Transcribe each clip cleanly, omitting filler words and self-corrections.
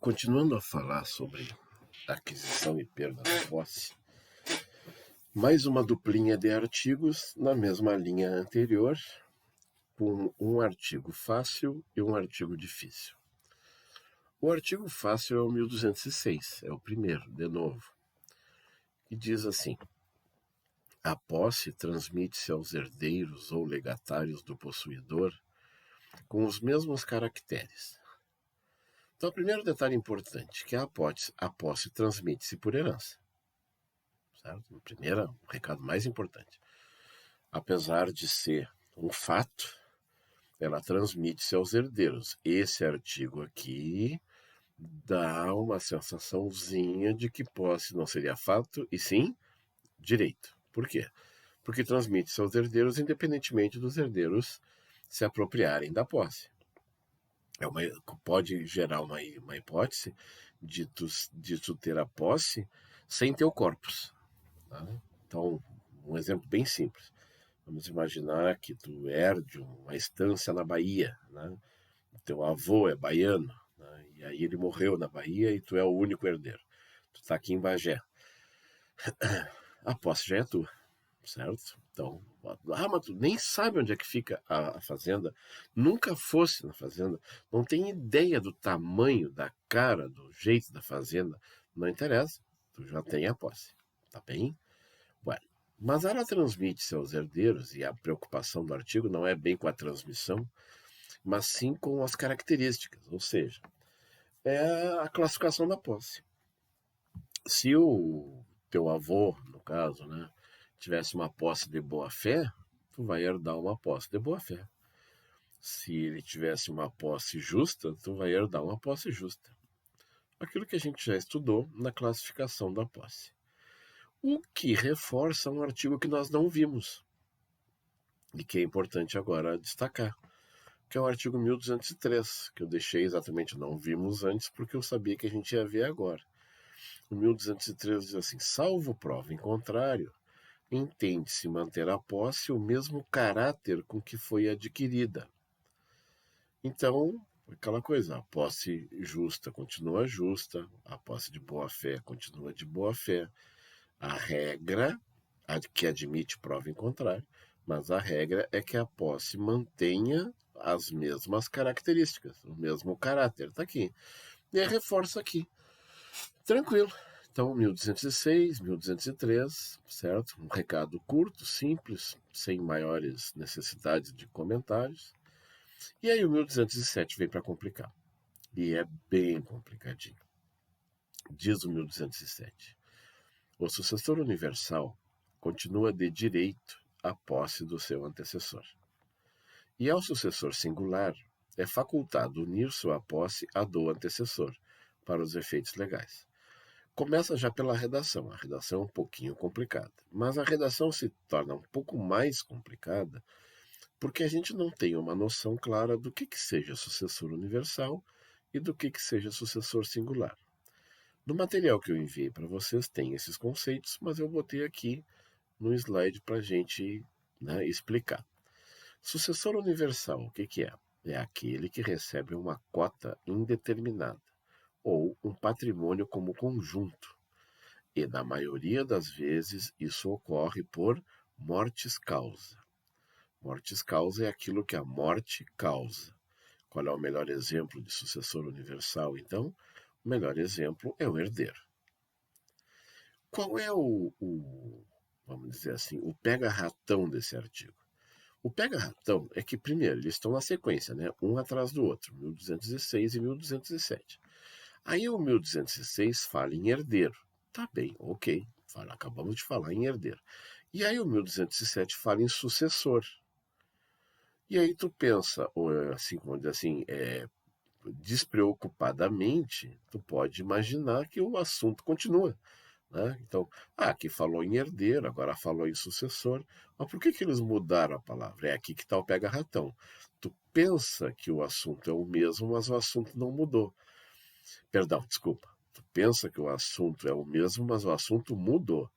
Continuando a falar sobre aquisição e perda da posse, mais uma duplinha de artigos na mesma linha anterior, com um artigo fácil e um artigo difícil. O artigo fácil é o 1206, é o primeiro, de novo, e diz assim: a posse transmite-se aos herdeiros ou legatários do possuidor com os mesmos caracteres. Então, o primeiro detalhe importante, que a posse transmite-se por herança. Certo? O primeiro, o recado mais importante. Apesar de ser um fato, ela transmite-se aos herdeiros. Esse artigo aqui dá uma sensaçãozinha de que posse não seria fato, e sim direito. Por quê? Porque transmite-se aos herdeiros independentemente dos herdeiros se apropriarem da posse. Pode gerar uma hipótese de tu ter a posse sem ter o corpus. Tá? Então, um exemplo bem simples. Vamos imaginar que tu herde uma estância na Bahia, né? O teu avô é baiano, né? E aí ele morreu na Bahia e tu é o único herdeiro. Tu está aqui em Bagé. A posse já é tua, certo? Então, mas tu nem sabe onde é que fica a fazenda, nunca fosse na fazenda, não tem ideia do tamanho, da cara, do jeito da fazenda, não interessa, tu já tem a posse, tá bem? Bueno, mas ela transmite-se aos herdeiros, e a preocupação do artigo não é bem com a transmissão, mas sim com as características, ou seja, é a classificação da posse. Se o teu avô, no caso, né, tivesse uma posse de boa-fé, tu vai herdar uma posse de boa-fé. Se ele tivesse uma posse justa, tu vai herdar uma posse justa. Aquilo que a gente já estudou na classificação da posse. O que reforça um artigo que nós não vimos e que é importante agora destacar, que é o artigo 1203, que eu deixei exatamente, não vimos antes porque eu sabia que a gente ia ver agora. O 1203 diz assim: salvo prova em contrário, entende-se manter a posse o mesmo caráter com que foi adquirida. Então, aquela coisa, a posse justa continua justa, a posse de boa-fé continua de boa-fé. A regra, que admite prova em contrário, mas a regra é que a posse mantenha as mesmas características, o mesmo caráter. Está aqui. E aí reforça aqui. Tranquilo. Então, 1206, 1203, certo? Um recado curto, simples, sem maiores necessidades de comentários. E aí o 1207 vem para complicar. E é bem complicadinho. Diz o 1207. O sucessor universal continua de direito à posse do seu antecessor. E ao sucessor singular é facultado unir sua posse à do antecessor, para os efeitos legais. Começa já pela redação. A redação é um pouquinho complicada. Mas a redação se torna um pouco mais complicada porque a gente não tem uma noção clara do que seja sucessor universal e do que seja sucessor singular. No material que eu enviei para vocês tem esses conceitos, mas eu botei aqui no slide para a gente explicar. Sucessor universal, o que é? É aquele que recebe uma cota indeterminada ou um patrimônio como conjunto. E, na maioria das vezes, isso ocorre por mortis causa. Mortis causa é aquilo que a morte causa. Qual é o melhor exemplo de sucessor universal, então? O melhor exemplo é o herdeiro. Qual é vamos dizer assim, o pega-ratão desse artigo? O pega-ratão é que, primeiro, eles estão na sequência, né? Um atrás do outro, 1206 e 1207. Aí o 1206 fala em herdeiro. Tá bem, ok. Acabamos de falar em herdeiro. E aí o 1207 fala em sucessor. E aí tu pensa, assim, vamos dizer assim, despreocupadamente, tu pode imaginar que o assunto continua. Né? Então, aqui falou em herdeiro, agora falou em sucessor. Mas por que eles mudaram a palavra? É aqui que está o pega-ratão. Tu pensa que o assunto é o mesmo, mas o assunto não mudou. Perdão, desculpa. Tu pensa que o assunto é o mesmo, mas o assunto mudou.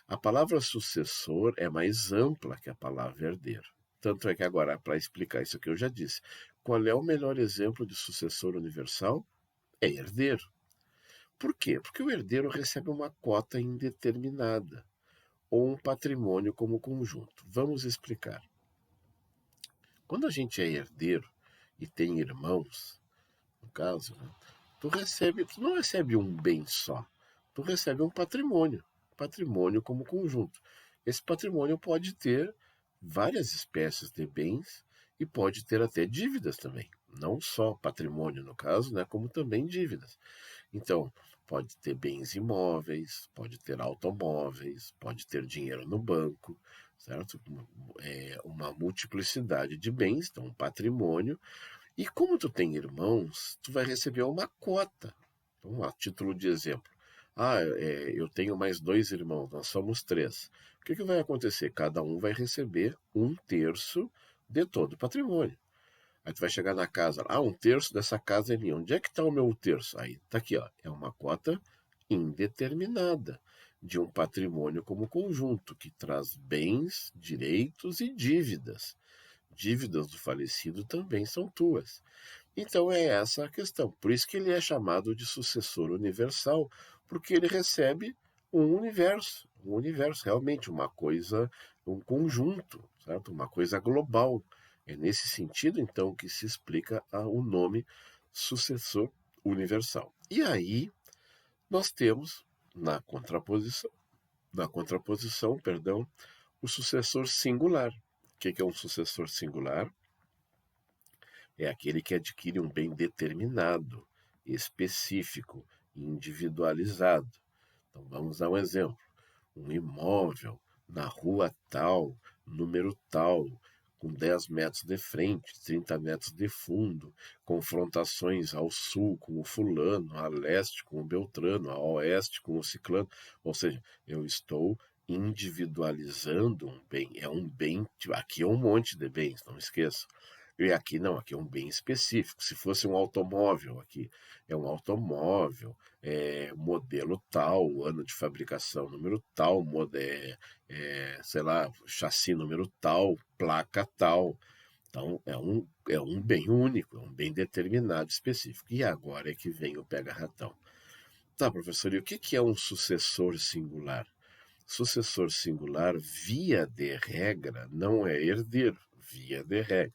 A palavra sucessor é mais ampla que a palavra herdeiro. Tanto é que agora, para explicar isso que eu já disse, qual é o melhor exemplo de sucessor universal? é herdeiro. Por quê? Porque o herdeiro recebe uma cota indeterminada ou um patrimônio como conjunto. Vamos explicar. Quando a gente é herdeiro e tem irmãos, no caso, né, tu não recebe um bem só, tu recebe um patrimônio como conjunto. Esse patrimônio pode ter várias espécies de bens e pode ter até dívidas também, não só patrimônio no caso, né, como também dívidas. Então, pode ter bens imóveis, pode ter automóveis, pode ter dinheiro no banco, certo? Uma multiplicidade de bens, então um patrimônio. E como tu tem irmãos, tu vai receber uma cota. Então, a título de exemplo, eu tenho mais 2 irmãos, nós somos 3. O que vai acontecer? Cada um vai receber 1/3 de todo o patrimônio. Aí tu vai chegar na casa, 1/3 dessa casa é minha. Onde é que está o meu terço? Aí tá aqui, ó, é uma cota indeterminada de um patrimônio como conjunto, que traz bens, direitos e dívidas. Dívidas do falecido também são tuas. Então é essa a questão. Por isso que ele é chamado de sucessor universal, porque ele recebe um universo, realmente uma coisa, um conjunto, certo? Uma coisa global. É nesse sentido, então, que se explica o nome sucessor universal. E aí nós temos na contraposição, perdão, o sucessor singular. O que é um sucessor singular? É aquele que adquire um bem determinado, específico, individualizado. Então vamos dar um exemplo. Um imóvel na rua tal, número tal, com 10 metros de frente, 30 metros de fundo, confrontações ao sul com o fulano, a leste com o beltrano, a oeste com o ciclano. Ou seja, eu estou individualizando um bem. É um bem, aqui é um monte de bens, não esqueça. E aqui não, aqui é um bem específico. Se fosse um automóvel, aqui é um automóvel, modelo tal, ano de fabricação número tal, sei lá, chassi número tal, placa tal. Então é um bem único, é um bem determinado, específico. E agora é que vem o pega-ratão. Tá, professor, e o que é um sucessor singular? Sucessor singular, via de regra, não é herdeiro, via de regra.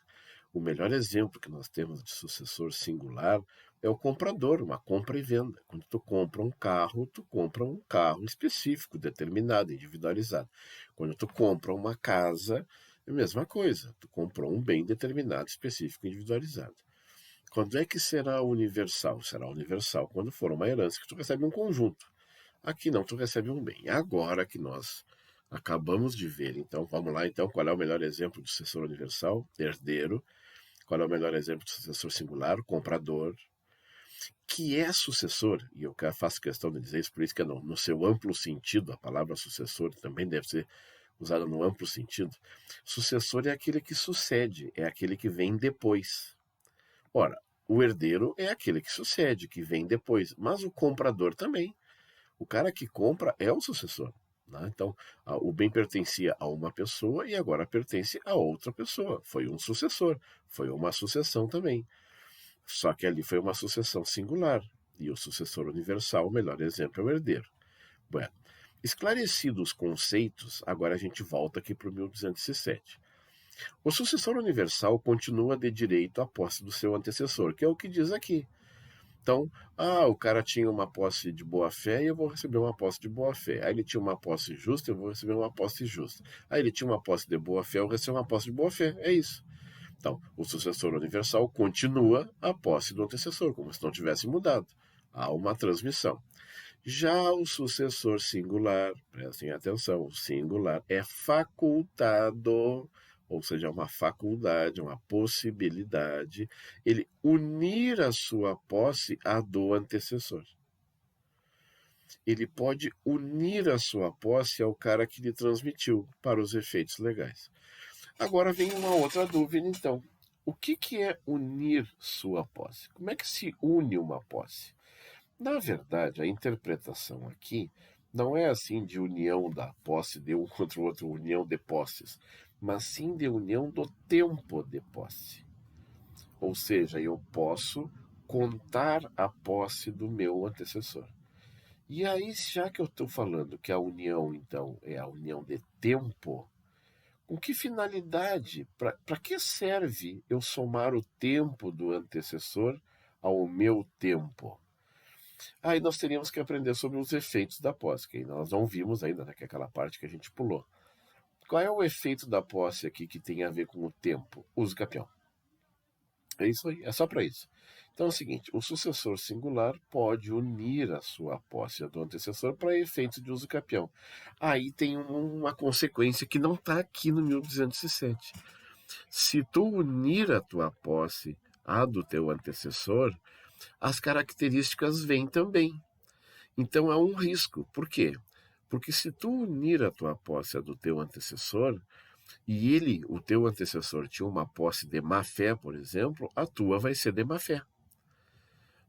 O melhor exemplo que nós temos de sucessor singular é o comprador, uma compra e venda. Quando tu compra um carro específico, determinado, individualizado. Quando tu compra uma casa, é a mesma coisa. Tu comprou um bem determinado, específico, individualizado. Quando é que será universal? Será universal quando for uma herança que tu recebe um conjunto. Aqui não, tu recebe um bem. Agora que nós acabamos de ver, então, vamos lá, então, qual é o melhor exemplo de sucessor universal? Herdeiro. Qual é o melhor exemplo de sucessor singular? Comprador. Que é sucessor, e eu faço questão de dizer isso, por isso que no seu amplo sentido, a palavra sucessor também deve ser usada no amplo sentido. Sucessor é aquele que sucede, é aquele que vem depois. Ora, o herdeiro é aquele que sucede, que vem depois, mas o comprador também. O cara que compra é o sucessor. Né? Então, o bem pertencia a uma pessoa e agora pertence a outra pessoa. Foi um sucessor, foi uma sucessão também. Só que ali foi uma sucessão singular. E o sucessor universal, o melhor exemplo, é o herdeiro. Bueno, esclarecidos os conceitos, agora a gente volta aqui para o 1207. O sucessor universal continua de direito à posse do seu antecessor, que é o que diz aqui. Então, o cara tinha uma posse de boa-fé e eu vou receber uma posse de boa-fé. Aí ele tinha uma posse justa, eu vou receber uma posse justa. Aí ele tinha uma posse de boa-fé, eu recebo uma posse de boa-fé. É isso. Então, o sucessor universal continua a posse do antecessor, como se não tivesse mudado. Há uma transmissão. Já o sucessor singular, prestem atenção, o singular é facultado, ou seja, é uma faculdade, uma possibilidade, ele unir a sua posse à do antecessor. Ele pode unir a sua posse ao cara que lhe transmitiu, para os efeitos legais. Agora vem uma outra dúvida, então. O que é unir sua posse? Como é que se une uma posse? Na verdade, a interpretação aqui não é assim de união da posse de um contra o outro, união de posses, mas sim de união do tempo de posse. Ou seja, eu posso contar a posse do meu antecessor. E aí, já que eu estou falando que a união, então, é a união de tempo, com que finalidade? Para que serve eu somar o tempo do antecessor ao meu tempo? Aí nós teríamos que aprender sobre os efeitos da posse, que nós não vimos ainda, né, que é aquela parte que a gente pulou. Qual é o efeito da posse aqui que tem a ver com o tempo? Uso capião. É isso aí, é só para isso. Então é o seguinte, o sucessor singular pode unir a sua posse do antecessor para efeito de uso capião. Aí tem uma consequência que não está aqui no 1207. Se tu unir a tua posse à do teu antecessor, as características vêm também. Então há um risco. Por quê? Porque se tu unir a tua posse à do teu antecessor, e ele, o teu antecessor, tinha uma posse de má fé, por exemplo, a tua vai ser de má fé.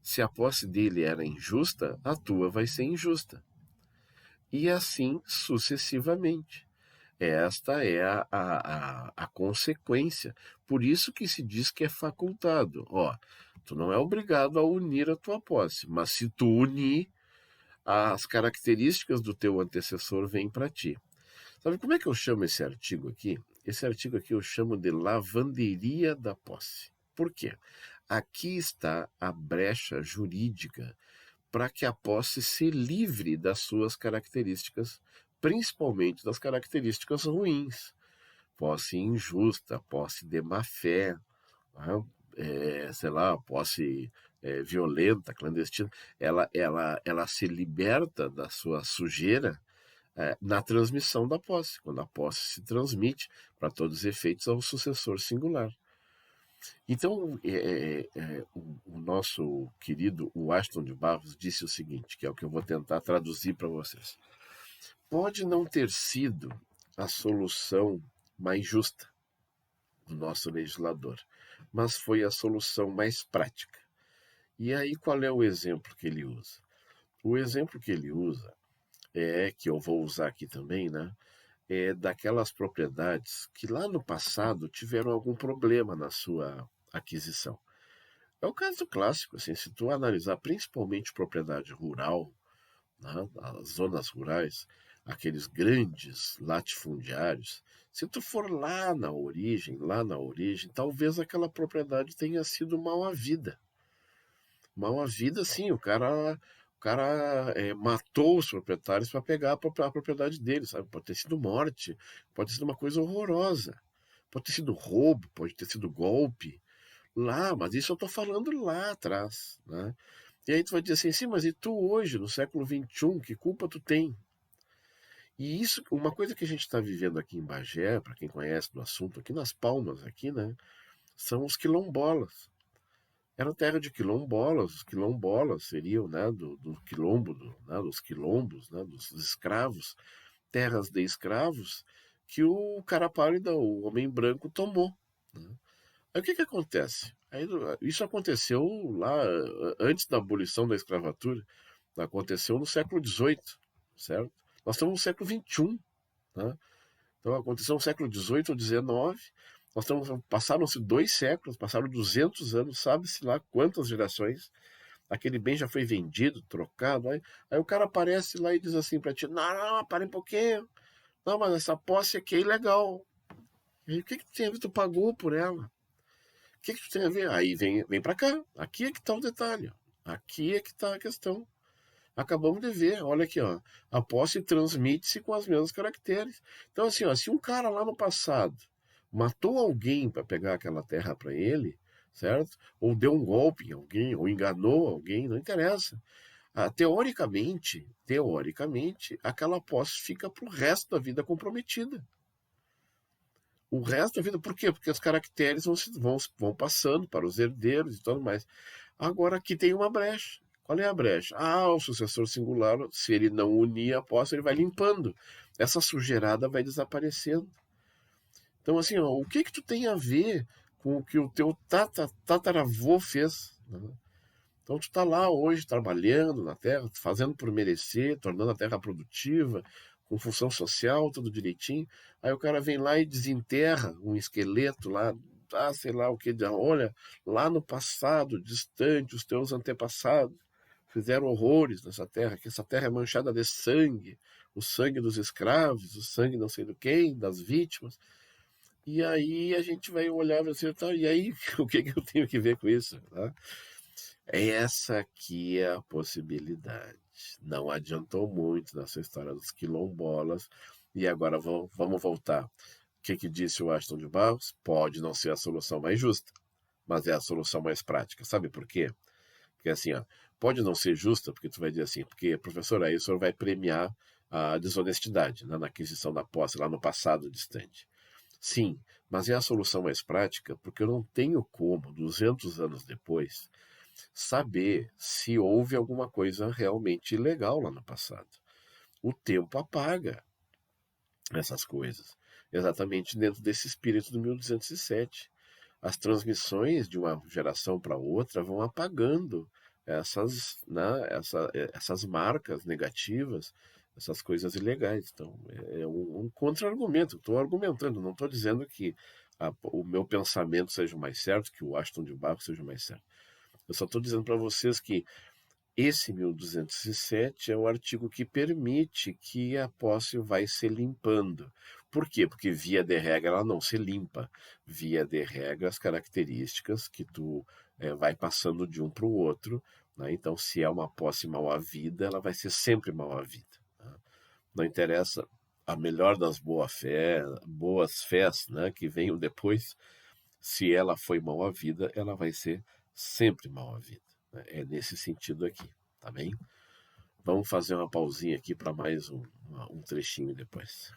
Se a posse dele era injusta, a tua vai ser injusta. E assim sucessivamente. Esta é a consequência. Por isso que se diz que é facultado. Ó, tu não é obrigado a unir a tua posse, mas se tu unir, as características do teu antecessor vêm para ti. Sabe como é que eu chamo esse artigo aqui? Esse artigo aqui eu chamo de lavanderia da posse. Por quê? Aqui está a brecha jurídica para que a posse se livre das suas características, principalmente das características ruins. Posse injusta, posse de má fé, né? Sei lá, posse violenta, clandestina. Ela se liberta da sua sujeira na transmissão da posse, quando a posse se transmite, para todos os efeitos, ao sucessor singular. Então, o nosso querido Washington de Barros disse o seguinte, que é o que eu vou tentar traduzir para vocês. Pode não ter sido a solução mais justa do nosso legislador, mas foi a solução mais prática. E aí, qual é o exemplo que ele usa? O exemplo que ele usa que eu vou usar aqui também, né? Daquelas propriedades que lá no passado tiveram algum problema na sua aquisição. É o caso clássico, assim, se tu analisar principalmente propriedade rural, né, as zonas rurais, aqueles grandes latifundiários, se tu for lá na origem, talvez aquela propriedade tenha sido mal havida. Mal havida, sim, o cara matou os proprietários para pegar a propriedade deles, sabe? Pode ter sido morte, pode ter sido uma coisa horrorosa, pode ter sido roubo, pode ter sido golpe, lá, mas isso eu estou falando lá atrás, né? E aí tu vai dizer assim, sim, mas e tu hoje, no século XXI, que culpa tu tem? E isso, uma coisa que a gente está vivendo aqui em Bagé, para quem conhece do assunto, aqui nas Palmas, aqui, né? São os quilombolas. Era terra de quilombolas, os quilombolas seriam, né, do quilombo, né, dos quilombos, né, dos escravos, terras de escravos que o cara pálido, o homem branco, tomou. Né? Aí o que acontece? Aí, isso aconteceu lá antes da abolição da escravatura, aconteceu no século XVIII, certo? Nós estamos no século XXI, né? Então aconteceu no século XVIII ou XIX, passaram-se 2 séculos, passaram 200 anos, sabe-se lá quantas gerações, aquele bem já foi vendido, trocado, aí o cara aparece lá e diz assim para ti, não, para um pouquinho, não, mas essa posse aqui é ilegal. E aí, o que tem a ver? Tu pagou por ela. O que tu tem a ver? Aí vem para cá, aqui é que está o detalhe, aqui é que está a questão. Acabamos de ver, olha aqui, ó, a posse transmite-se com as mesmas caracteres. Então, assim, ó, se um cara lá no passado matou alguém para pegar aquela terra para ele, certo? Ou deu um golpe em alguém, ou enganou alguém, não interessa. Teoricamente, aquela posse fica para o resto da vida comprometida. O resto da vida, por quê? Porque os caracteres vão passando para os herdeiros e tudo mais. Agora aqui tem uma brecha. Qual é a brecha? O sucessor singular, se ele não unir a posse, ele vai limpando. Essa sujeirada vai desaparecendo. Então, assim, ó, o que tu tem a ver com o que o teu tataravô fez? Né? Então, tu está lá hoje trabalhando na terra, fazendo por merecer, tornando a terra produtiva, com função social, tudo direitinho. Aí o cara vem lá e desenterra um esqueleto lá contar, sei lá o que, olha, lá no passado distante, os teus antepassados fizeram horrores nessa terra, que essa terra é manchada de sangue, o sangue dos escravos, o sangue não sei do quem, das vítimas. E aí a gente vai olhar assim, tá, e aí o que que eu tenho que ver com isso? Tá? Essa aqui é a possibilidade. Não adiantou muito nessa história dos quilombolas. E agora vamos voltar. O que que disse o Aston de Barros? Pode não ser a solução mais justa, mas é a solução mais prática. Sabe por quê? Porque assim, ó, pode não ser justa, porque tu vai dizer assim, porque, professor, aí o senhor vai premiar a desonestidade, né, na aquisição da posse lá no passado distante. Sim, mas é a solução mais prática, porque eu não tenho como, 200 anos depois, saber se houve alguma coisa realmente ilegal lá no passado. O tempo apaga essas coisas, exatamente dentro desse espírito do 1207. As transmissões de uma geração para outra vão apagando essas marcas negativas, essas coisas ilegais. Então, é um contra-argumento. Estou argumentando, não estou dizendo que o meu pensamento seja o mais certo, que o Aston de Barro seja o mais certo. Eu só estou dizendo para vocês que esse 1207 é o artigo que permite que a posse vai se limpando. Por quê? Porque via de regra ela não se limpa. Via de regra as características que tu vai passando de um para o outro. Né? Então, se é uma posse mal havida, ela vai ser sempre mal havida. Né? Não interessa a melhor das boas fés, né, que venham depois, se ela foi mal havida, ela vai ser sempre mal havida. Né? É nesse sentido aqui, tá bem? Vamos fazer uma pausinha aqui para mais um trechinho depois.